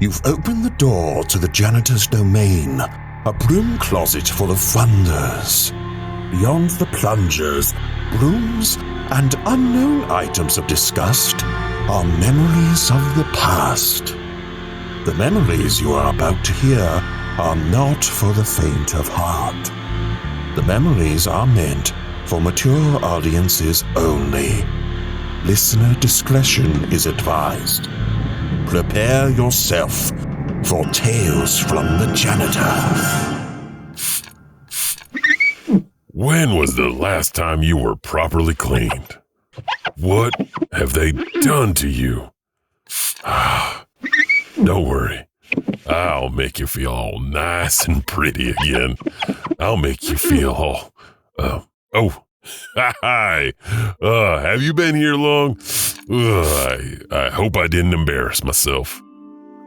You've opened the door to the janitor's domain, a broom closet full of wonders. Beyond the plungers, brooms, and unknown items of disgust are memories of the past. The memories you are about to hear are not for the faint of heart. The memories are meant for mature audiences only. Listener discretion is advised. Prepare yourself for Tales from the Janitor. When was the last time you were properly cleaned? What have they done to you? Don't worry. I'll make you feel all nice and pretty again. I'll make you feel all... Hi. Have you been here long? I hope I didn't embarrass myself.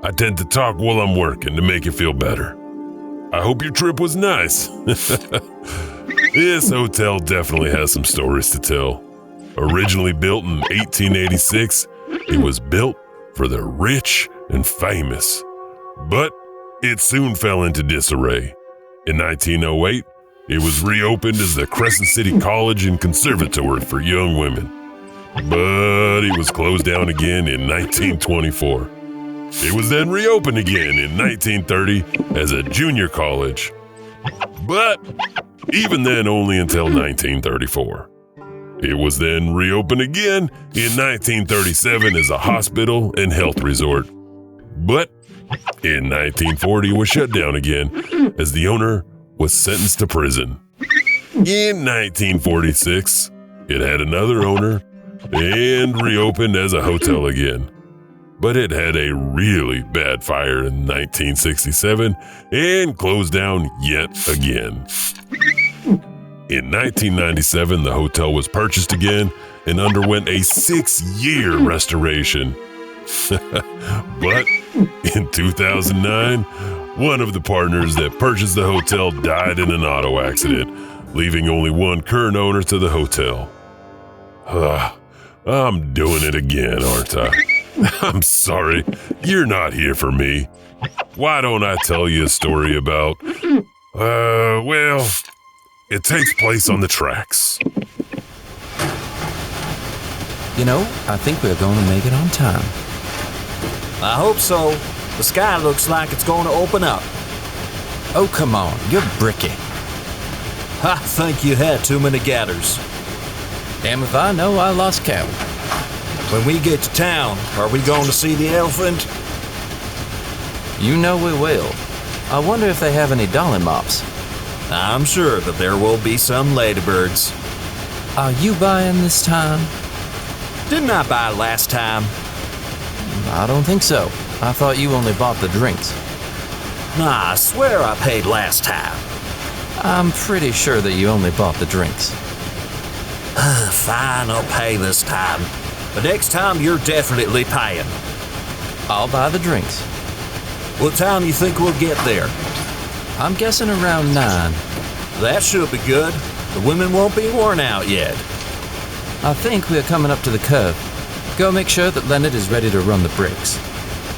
I tend to talk while I'm working to make it feel better. I hope your trip was nice. This hotel definitely has some stories to tell. Originally built in 1886, it was built for the rich and famous. But it soon fell into disarray. In 1908, it was reopened as the Crescent City College and Conservatory for young women. But it was closed down again in 1924. It was then reopened again in 1930 as a junior college. But even then only until 1934. It was then reopened again in 1937 as a hospital and health resort. But in 1940 it was shut down again as the owner was sentenced to prison. In 1946, it had another owner and reopened as a hotel again. But it had a really bad fire in 1967 and closed down yet again. In 1997, the hotel was purchased again and underwent a 6-year restoration. But in 2009, one of the partners that purchased the hotel died in an auto accident, leaving only one current owner to the hotel. I'm doing it again, aren't I? I'm sorry, you're not here for me. Why don't I tell you a story about, well, it takes place on the tracks. You know, I think we're going to make it on time. I hope so. The sky looks like it's going to open up. Oh, come on, you're bricky. I think you had too many gathers. Damn if I know, I lost count. When we get to town, are we going to see the elephant? You know we will. I wonder if they have any dolly mops. I'm sure that there will be some ladybirds. Are you buying this time? Didn't I buy last time? I don't think so. I thought you only bought the drinks. Nah, I swear I paid last time. I'm pretty sure that you only bought the drinks. Fine, I'll pay this time. But next time, you're definitely paying. I'll buy the drinks. What time do you think we'll get there? I'm guessing around 9. That should be good. The women won't be worn out yet. I think we're coming up to the curve. Go make sure that Leonard is ready to run the bricks.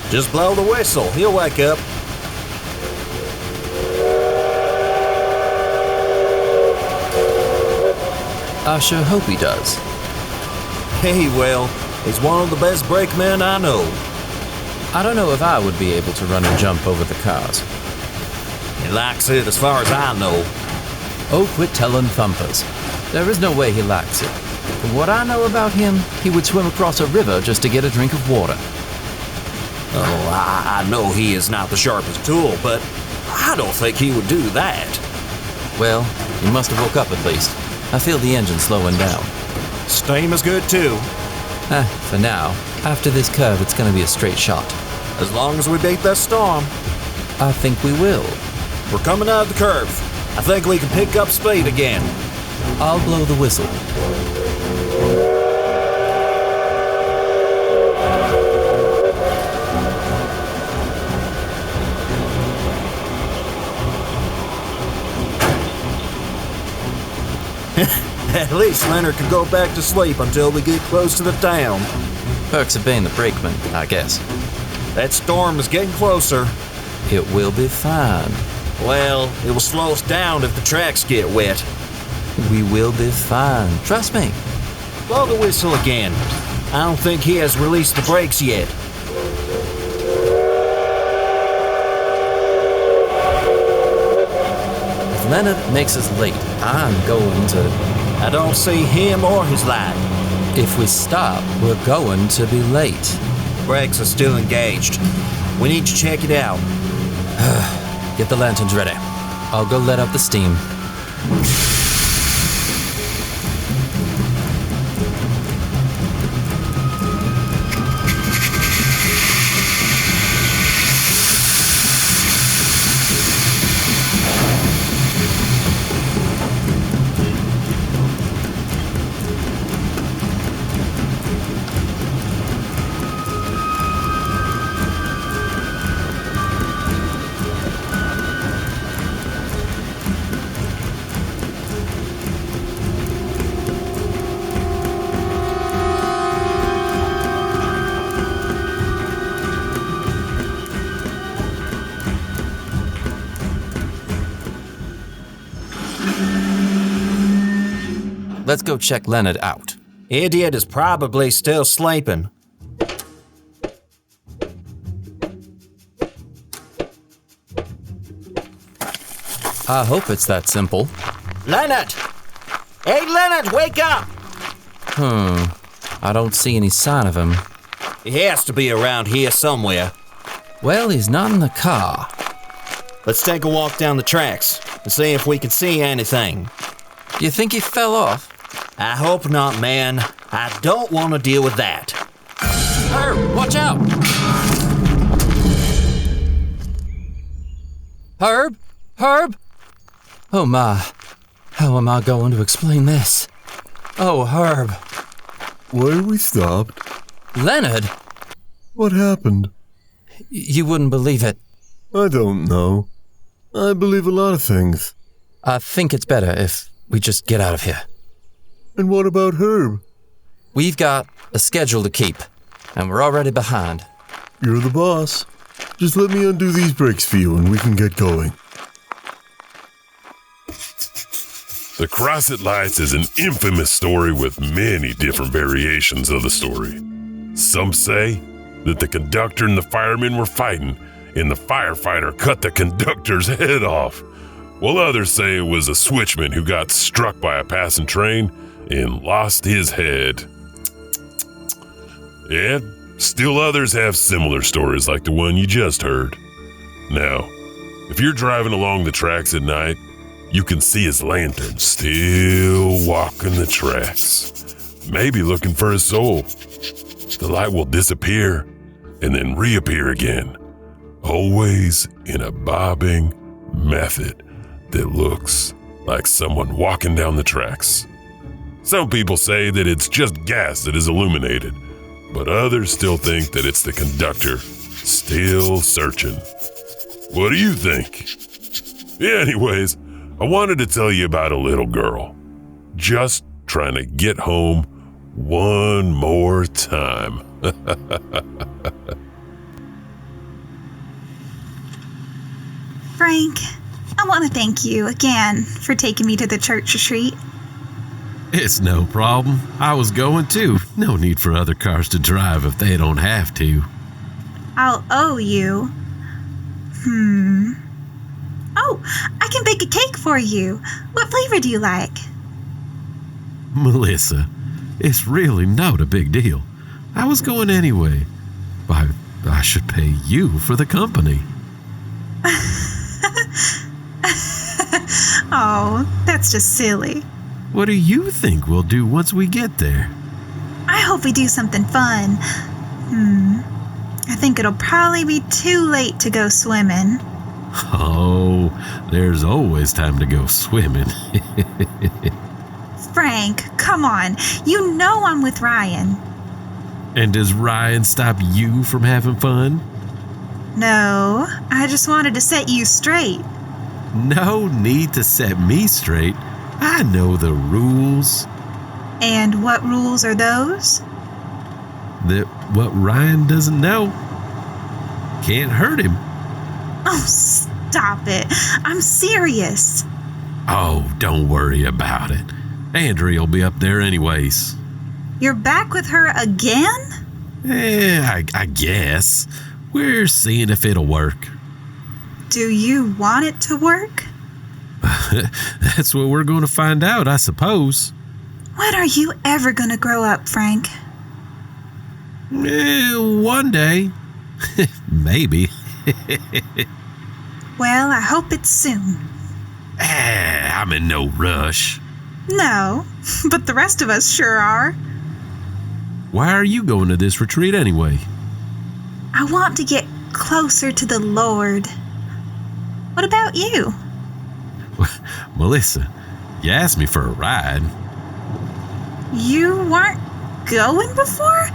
Just blow the whistle. He'll wake up. I sure hope he does. Hey, well, he's one of the best brakemen I know. I don't know if I would be able to run and jump over the cars. He likes it as far as I know. Oh, quit telling thumpers. There is no way he likes it. From what I know about him, he would swim across a river just to get a drink of water. Oh, I know he is not the sharpest tool, but I don't think he would do that. Well, he must have woke up at least. I feel the engine slowing down. Steam is good too. For now. After this curve, it's going to be a straight shot. As long as we beat this storm. I think we will. We're coming out of the curve. I think we can pick up speed again. I'll blow the whistle. At least Leonard can go back to sleep until we get close to the town. Perks of being the brakeman, I guess. That storm is getting closer. It will be fine. Well, it will slow us down if the tracks get wet. We will be fine. Trust me. Blow the whistle again. I don't think he has released the brakes yet. If Leonard makes us late, I'm going to... I don't see him or his light. If we stop, we're going to be late. Brakes are still engaged. We need to check it out. Get the lanterns ready. I'll go let out the steam. Let's go check Leonard out. Idiot is probably still sleeping. I hope it's that simple. Leonard! Hey, Leonard, wake up! I don't see any sign of him. He has to be around here somewhere. Well, he's not in the car. Let's take a walk down the tracks and see if we can see anything. You think he fell off? I hope not, man. I don't want to deal with that. Herb, watch out! Herb? Herb? Oh my, how am I going to explain this? Oh, Herb. Why are we stopped? Leonard? What happened? You wouldn't believe it. I don't know. I believe a lot of things. I think it's better if we just get out of here. And what about Herb? We've got a schedule to keep, and we're already behind. You're the boss. Just let me undo these brakes for you and we can get going. The Crosset Lights is an infamous story with many different variations of the story. Some say that the conductor and the firemen were fighting, and the firefighter cut the conductor's head off, while others say it was a switchman who got struck by a passing train and lost his head. Yeah, still others have similar stories like the one you just heard. Now, if you're driving along the tracks at night, you can see his lantern still walking the tracks, maybe looking for his soul. The light will disappear and then reappear again, always in a bobbing method that looks like someone walking down the tracks. Some people say that it's just gas that is illuminated, but others still think that it's the conductor still searching. What do you think? Anyways, I wanted to tell you about a little girl just trying to get home one more time. Frank, I want to thank you again for taking me to the church retreat. It's no problem. I was going too. No need for other cars to drive if they don't have to. I'll owe you. Oh, I can bake a cake for you. What flavor do you like? Melissa, it's really not a big deal. I was going anyway. I should pay you for the company. Oh, that's just silly. What do you think we'll do once we get there? I hope we do something fun. I think it'll probably be too late to go swimming. Oh, there's always time to go swimming. Frank, come on. You know I'm with Ryan. And does Ryan stop you from having fun? No, I just wanted to set you straight. No need to set me straight. I know the rules. And what rules are those? What Ryan doesn't know. can't hurt him. Oh, stop it. I'm serious. Oh, don't worry about it. Andrea will be up there anyways. You're back with her again? I guess. We're seeing if it'll work. Do you want it to work? That's what we're going to find out, I suppose. When are you ever going to grow up, Frank? One day. Maybe. Well, I hope it's soon. I'm in no rush. No, but the rest of us sure are. Why are you going to this retreat anyway? I want to get closer to the Lord. What about you? Melissa, you asked me for a ride. You weren't going before?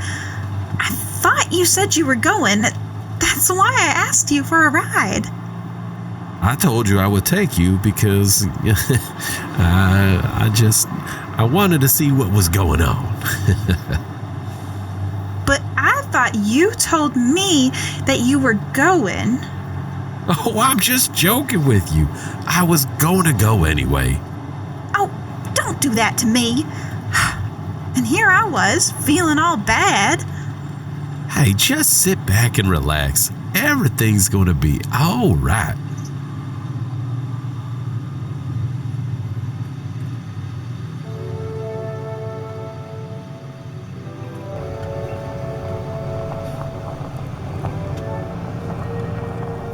I thought you said you were going. That's why I asked you for a ride. I told you I would take you because I wanted to see what was going on. But I thought you told me that you were going. Oh, I'm just joking with you. I was going to go anyway. Oh, don't do that to me. And here I was, feeling all bad. Hey, just sit back and relax. Everything's going to be all right.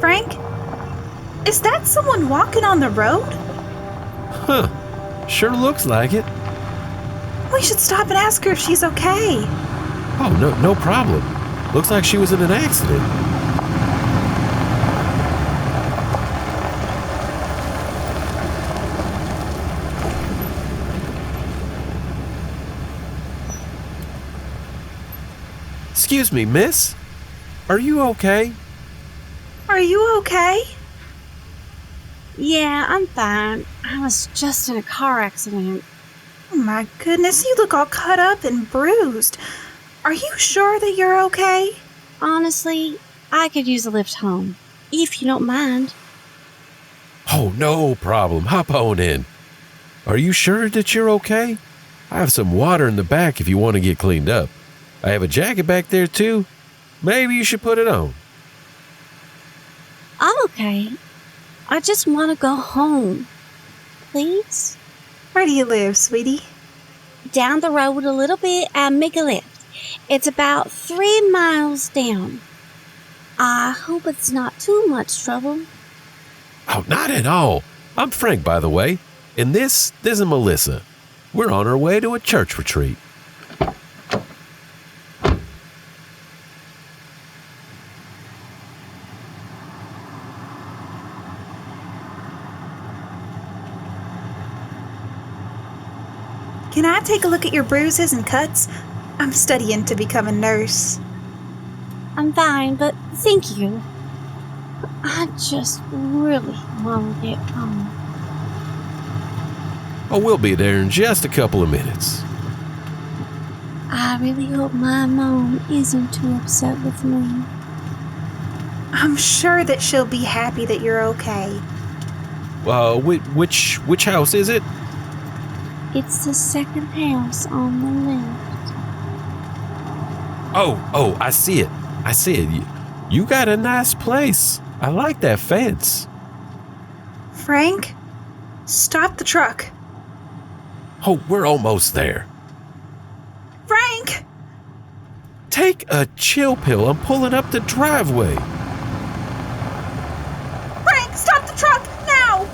Frank, is that someone walking on the road? Huh. Sure looks like it. We should stop and ask her if she's okay. Oh, no problem. Looks like she was in an accident. Excuse me, miss. Are you okay? Are you okay? Yeah, I'm fine. I was just in a car accident. Oh my goodness, you look all cut up and bruised. Are you sure that you're okay? Honestly, I could use a lift home, if you don't mind. Oh, no problem. Hop on in. Are you sure that you're okay? I have some water in the back if you want to get cleaned up. I have a jacket back there too. Maybe you should put it on. I'm okay. I just want to go home. Please? Where do you live, sweetie? Down the road a little bit and make a left. It's about 3 miles down. I hope it's not too much trouble. Oh, not at all. I'm Frank, by the way. And this is Melissa. We're on our way to a church retreat. Can I take a look at your bruises and cuts? I'm studying to become a nurse. I'm fine, but thank you. I just really want to get home. Oh, we'll be there in just a couple of minutes. I really hope my mom isn't too upset with me. I'm sure that she'll be happy that you're okay. Which house is it? It's the second house on the left. Oh, I see it. You got a nice place. I like that fence. Frank, stop the truck. Oh, we're almost there. Frank! Take a chill pill. I'm pulling up the driveway. Frank, stop the truck, now!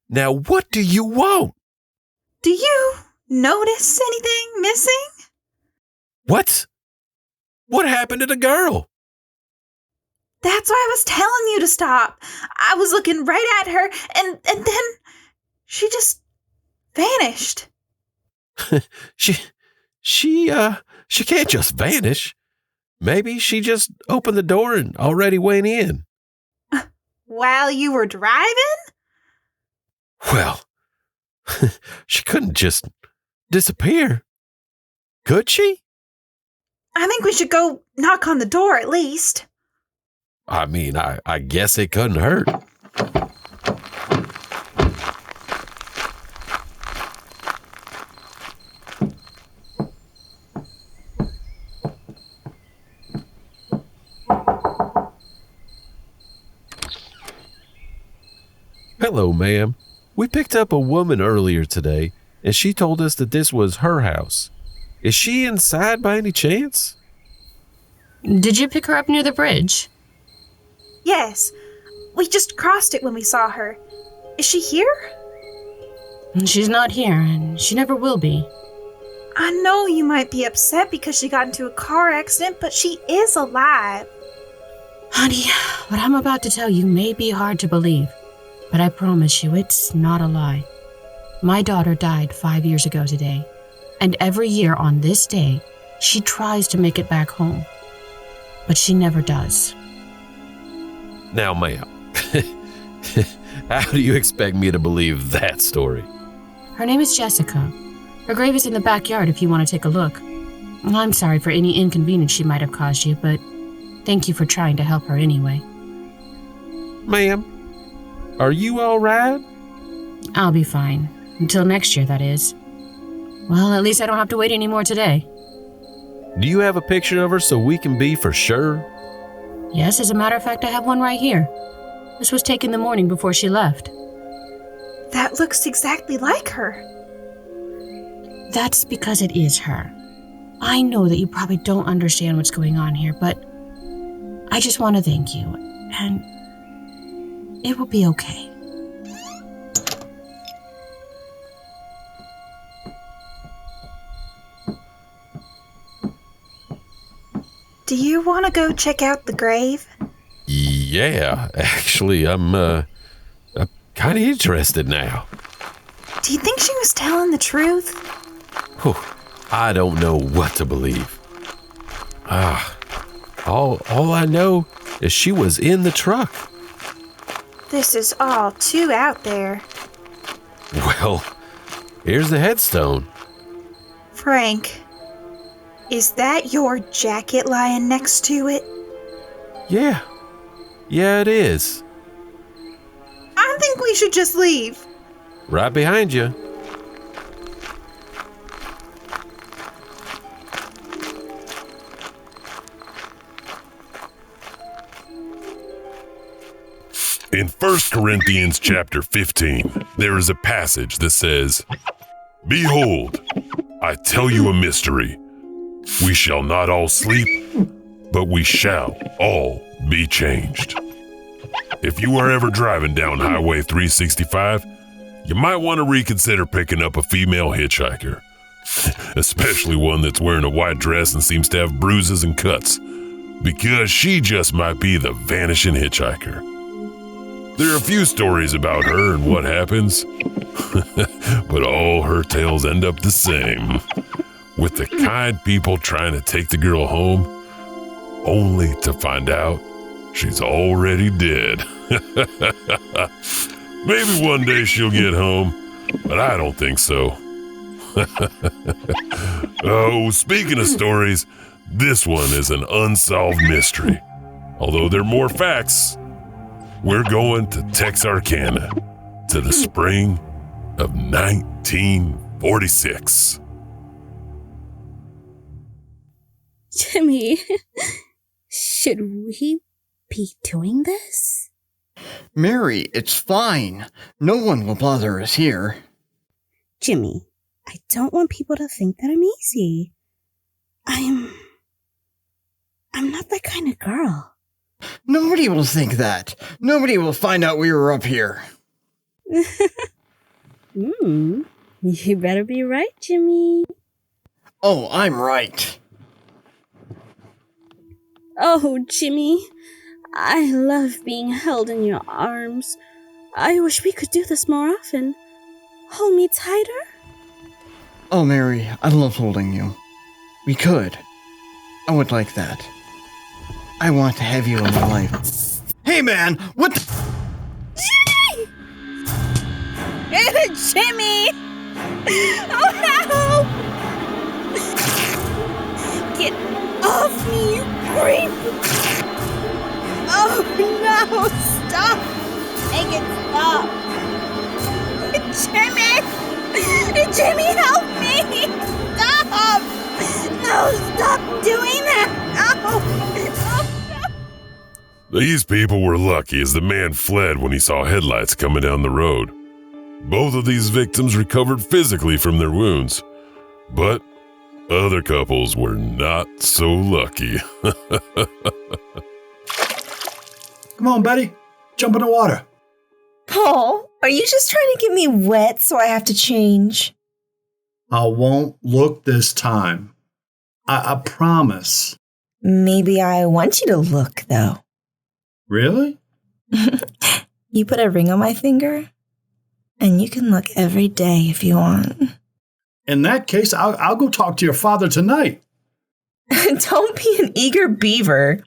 Now, what do you want? Do you notice anything missing? What? What happened to the girl? That's why I was telling you to stop. I was looking right at her, and then she just vanished. She can't just vanish. Maybe she just opened the door and already went in. While you were driving? Well, she couldn't just disappear. Could she? I think we should go knock on the door at least. I mean, I guess it couldn't hurt. Hello, ma'am. We picked up a woman earlier today, and she told us that this was her house. Is she inside by any chance? Did you pick her up near the bridge? Yes. We just crossed it when we saw her. Is she here? She's not here, and she never will be. I know you might be upset because she got into a car accident, but she is alive. Honey, what I'm about to tell you may be hard to believe, but I promise you it's not a lie. My daughter died 5 years ago today, and every year on this day, she tries to make it back home. But she never does. Now, ma'am, how do you expect me to believe that story? Her name is Jessica. Her grave is in the backyard if you want to take a look. I'm sorry for any inconvenience she might have caused you, but thank you for trying to help her anyway. Ma'am, are you all right? I'll be fine. Until next year, that is. Well, at least I don't have to wait any more today. Do you have a picture of her so we can be for sure? Yes, as a matter of fact, I have one right here. This was taken the morning before she left. That looks exactly like her. That's because it is her. I know that you probably don't understand what's going on here, but I just want to thank you, and it will be okay. Do you want to go check out the grave? Yeah, actually, I'm kind of interested now. Do you think she was telling the truth? Whew, I don't know what to believe. All I know is she was in the truck. This is all too out there. Well, here's the headstone. Frank, is that your jacket lying next to it? Yeah, it is. I think we should just leave. Right behind you. In 1 Corinthians chapter 15, there is a passage that says, "Behold, I tell you a mystery. We shall not all sleep, but we shall all be changed." If you are ever driving down Highway 365, you might want to reconsider picking up a female hitchhiker, especially one that's wearing a white dress and seems to have bruises and cuts, because she just might be the vanishing hitchhiker. There are a few stories about her and what happens, but all her tales end up the same, with the kind people trying to take the girl home, only to find out she's already dead. Maybe one day she'll get home, but I don't think so. Oh, speaking of stories, this one is an unsolved mystery. Although there are more facts, we're going to Texarkana, to the spring of 1946. Jimmy, should we be doing this? Mary, it's fine. No one will bother us here. Jimmy, I don't want people to think that I'm easy. I'm not that kind of girl. Nobody will think that. Nobody will find out we were up here. You better be right, Jimmy. Oh, I'm right. Oh, Jimmy, I love being held in your arms. I wish we could do this more often. Hold me tighter. Oh, Mary, I love holding you. We could. I would like that. I want to have you in my life. Hey, man, what the... Jimmy! Oh, help! Get off me, you creep! Oh, no! Stop! Make it stop! Jimmy! Jimmy, help me! Stop! No, stop doing that! No! These people were lucky as the man fled when he saw headlights coming down the road. Both of these victims recovered physically from their wounds, but other couples were not so lucky. Come on, Betty. Jump in the water. Paul, are you just trying to get me wet so I have to change? I won't look this time. I promise. Maybe I want you to look, though. Really? You put a ring on my finger, and you can look every day if you want. In that case, I'll go talk to your father tonight. Don't be an eager beaver.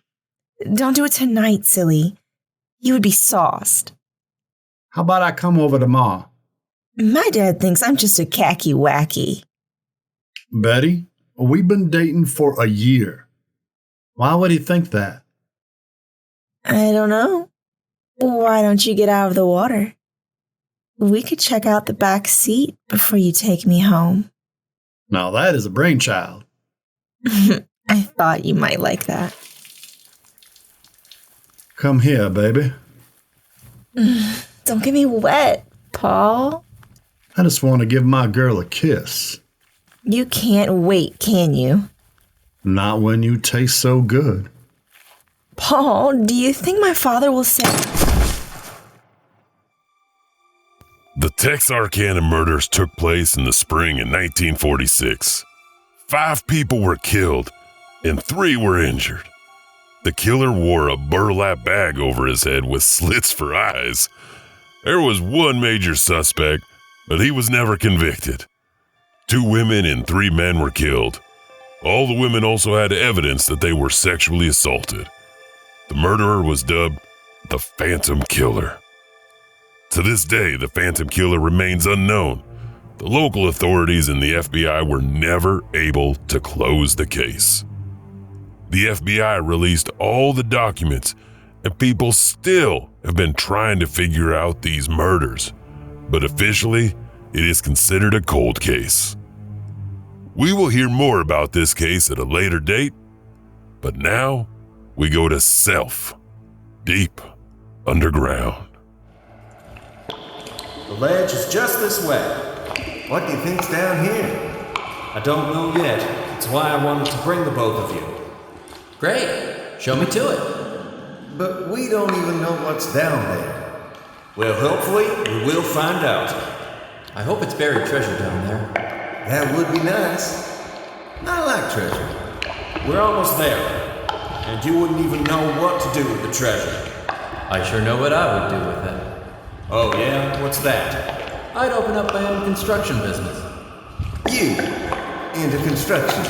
Don't do it tonight, silly. You would be sauced. How about I come over tomorrow? My dad thinks I'm just a khaki wacky. Betty, we've been dating for a year. Why would he think that? I don't know. Why don't you get out of the water? We could check out the back seat before you take me home. Now that is a brainchild. I thought you might like that. Come here, baby. Don't get me wet, Paul. I just want to give my girl a kiss. You can't wait, can you? Not when you taste so good. Paul, do you think my father will say... The Texarkana murders took place in the spring in 1946. 5 people were killed and 3 were injured. The killer wore a burlap bag over his head with slits for eyes. There was one major suspect, but he was never convicted. 2 women and 3 men were killed. All the women also had evidence that they were sexually assaulted. The murderer was dubbed the Phantom Killer. To this day, the Phantom Killer remains unknown. The local authorities and the FBI were never able to close the case. The FBI released all the documents, and people still have been trying to figure out these murders, but officially, it is considered a cold case. We will hear more about this case at a later date, but now we go to Self, deep underground. The ledge is just this way. What do you think's down here? I don't know yet. That's why I wanted to bring the both of you. Great. Show me to it. But we don't even know what's down there. Well, hopefully, we will find out. I hope it's buried treasure down there. That would be nice. I like treasure. We're almost there. And you wouldn't even know what to do with the treasure. I sure know what I would do with it. Oh yeah? What's that? I'd open up my own construction business. You? Into construction?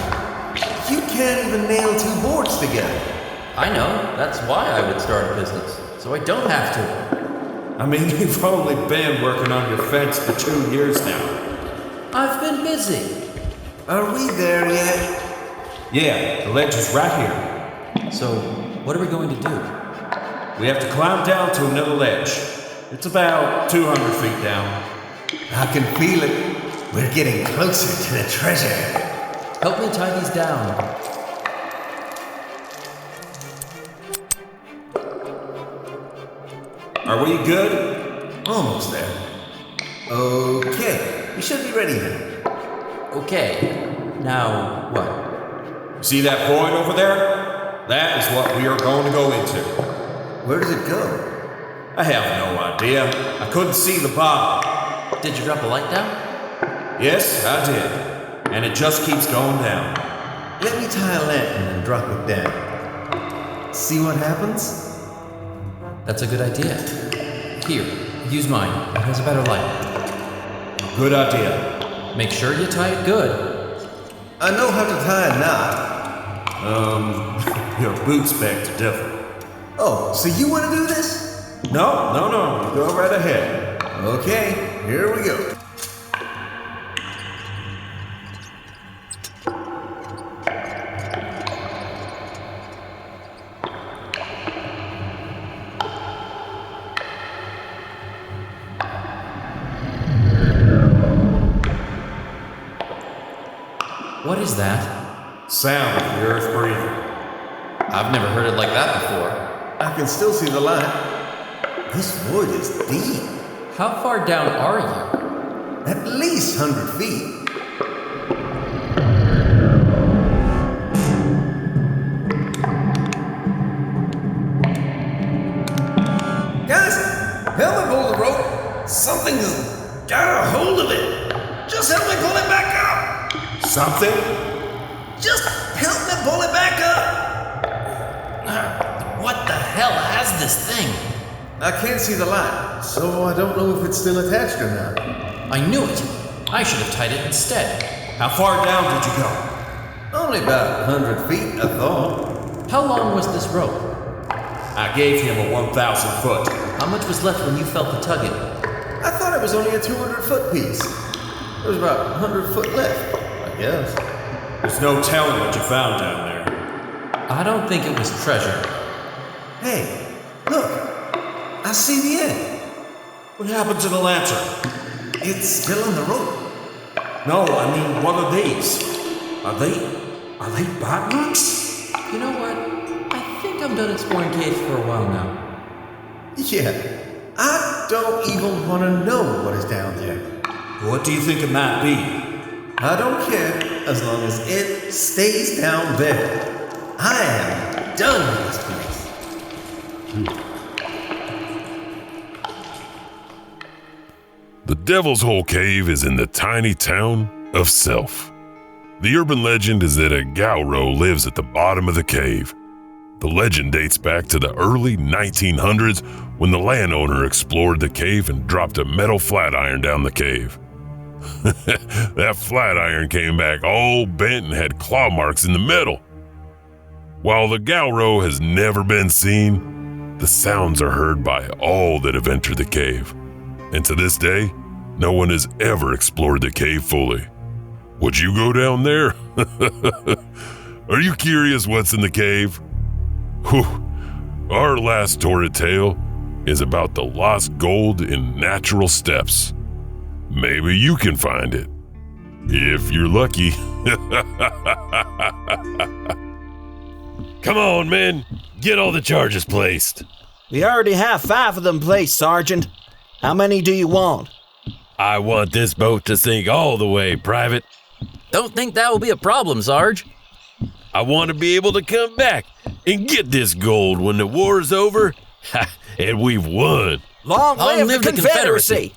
You can't even nail 2 boards together. I know. That's why I would start a business. So I don't have to. I mean, you've only been working on your fence for 2 years now. I've been busy. Are we there yet? Yeah, the ledge is right here. So, what are we going to do? We have to climb down to another ledge. It's about 200 feet down. I can feel it. We're getting closer to the treasure. Help me tie these down. Are we good? Almost there. Okay, we should be ready now. Okay, now what? See that void over there? That is what we are going to go into. Where does it go? I have no idea. I couldn't see the bottom. Did you drop a light down? Yes, I did. And it just keeps going down. Let me tie a lantern and drop it down. See what happens? That's a good idea. Here, use mine. It has a better light. Good idea. Make sure you tie it good. I know how to tie a knot. your boots back to Devil. Oh, so you want to do this? No. You go right ahead. Okay, here we go. What is that? Sound of the earth breathing. I've never heard it like that before. I can still see the light. This wood is deep. How far down are you? At least 100 feet. Guys, help me pull the rope. Something's got a hold of it. Just help me pull it back up. Something? Just help me pull it back up. What the hell has this thing? I can't see the light, so I don't know if it's still attached or not. I knew it. I should have tied it instead. How far down did you go? Only about 100 feet, I thought. How long was this rope? I gave him a 1,000 foot. How much was left when you felt the tugging? I thought it was only a 200 foot piece. There was about 100 foot left, I guess. There's no telling what you found down there. I don't think it was treasure. Hey, look. I see the end. What happened to the lantern? It's still on the rope. No, I mean, what are these? Are they bot rocks? You know what? I think I'm done exploring caves for a while now. Yeah, I don't even want to know what is down there. What do you think it might be? I don't care as long as it stays down there. I am done with this place. The Devil's Hole Cave is in the tiny town of Self. The urban legend is that a Gauro lives at the bottom of the cave. The legend dates back to the early 1900s when the landowner explored the cave and dropped a metal flat iron down the cave. That flat iron came back all bent and had claw marks in the metal. While the Gauro has never been seen, the sounds are heard by all that have entered the cave. And to this day, no one has ever explored the cave fully. Would you go down there? Are you curious what's in the cave? Whew. Our last torrid tale is about the lost gold in natural steps. Maybe you can find it, if you're lucky. Come on, men. Get all the charges placed. We already have 5 of them placed, Sergeant. How many do you want? I want this boat to sink all the way, Private. Don't think that will be a problem, Sarge. I want to be able to come back and get this gold when the war's over, and we've won. Long live the Confederacy!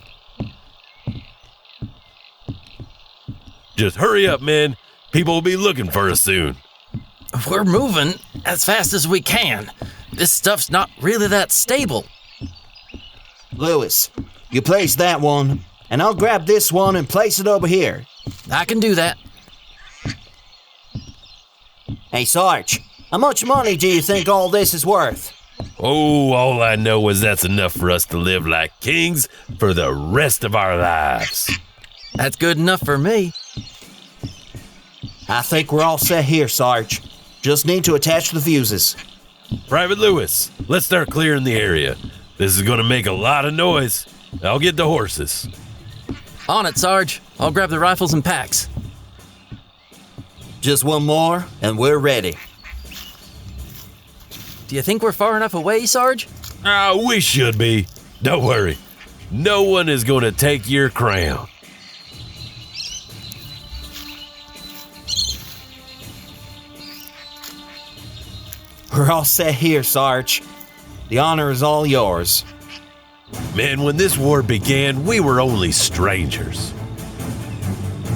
Just hurry up, men. People will be looking for us soon. We're moving as fast as we can. This stuff's not really that stable. Lewis, you place that one, and I'll grab this one and place it over here. I can do that. Hey, Sarge, how much money do you think all this is worth? Oh, all I know is that's enough for us to live like kings for the rest of our lives. That's good enough for me. I think we're all set here, Sarge. Just need to attach the fuses. Private Lewis, let's start clearing the area. This is going to make a lot of noise. I'll get the horses. On it, Sarge. I'll grab the rifles and packs. Just one more, and we're ready. Do you think we're far enough away, Sarge? We should be. Don't worry. No one is going to take your crown. We're all set here, Sarge. The honor is all yours. Man, when this war began, we were only strangers.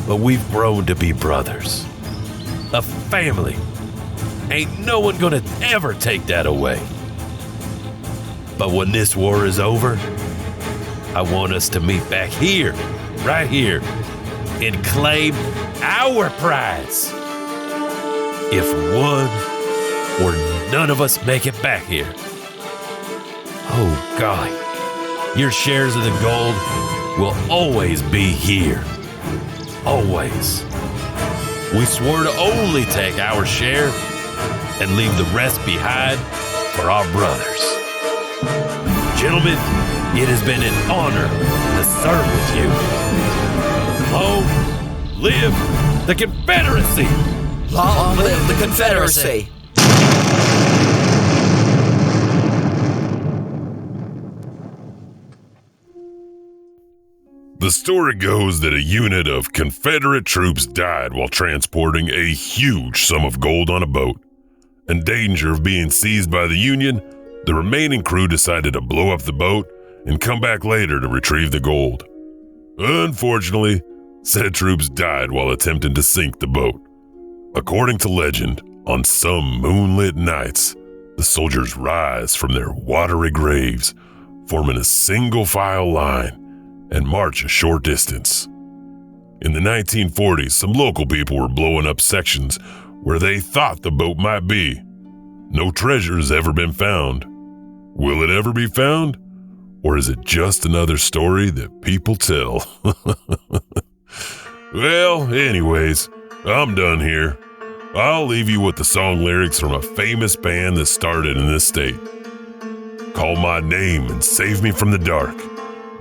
But we've grown to be brothers. A family. Ain't no one gonna ever take that away. But when this war is over, I want us to meet back here, right here, and claim our prize. If one or none of us make it back here. Oh, golly. Your shares of the gold will always be here. Always. We swore to only take our share and leave the rest behind for our brothers. Gentlemen, it has been an honor to serve with you. Long live the Confederacy! Long live the Confederacy! The story goes that a unit of Confederate troops died while transporting a huge sum of gold on a boat. In danger of being seized by the Union, the remaining crew decided to blow up the boat and come back later to retrieve the gold. Unfortunately, said troops died while attempting to sink the boat. According to legend, on some moonlit nights, the soldiers rise from their watery graves, forming a single file line, and march a short distance. In the 1940s, some local people were blowing up sections where they thought the boat might be. No treasure has ever been found. Will it ever be found? Or is it just another story that people tell? Well, anyways, I'm done here. I'll leave you with the song lyrics from a famous band that started in this state. Call my name and save me from the dark.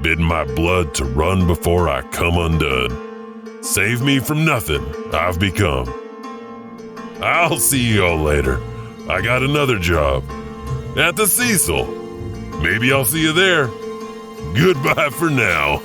Bid my blood to run before I come undone. Save me from nothing I've become. I'll see y'all later. I got another job. At the Cecil. Maybe I'll see you there. Goodbye for now.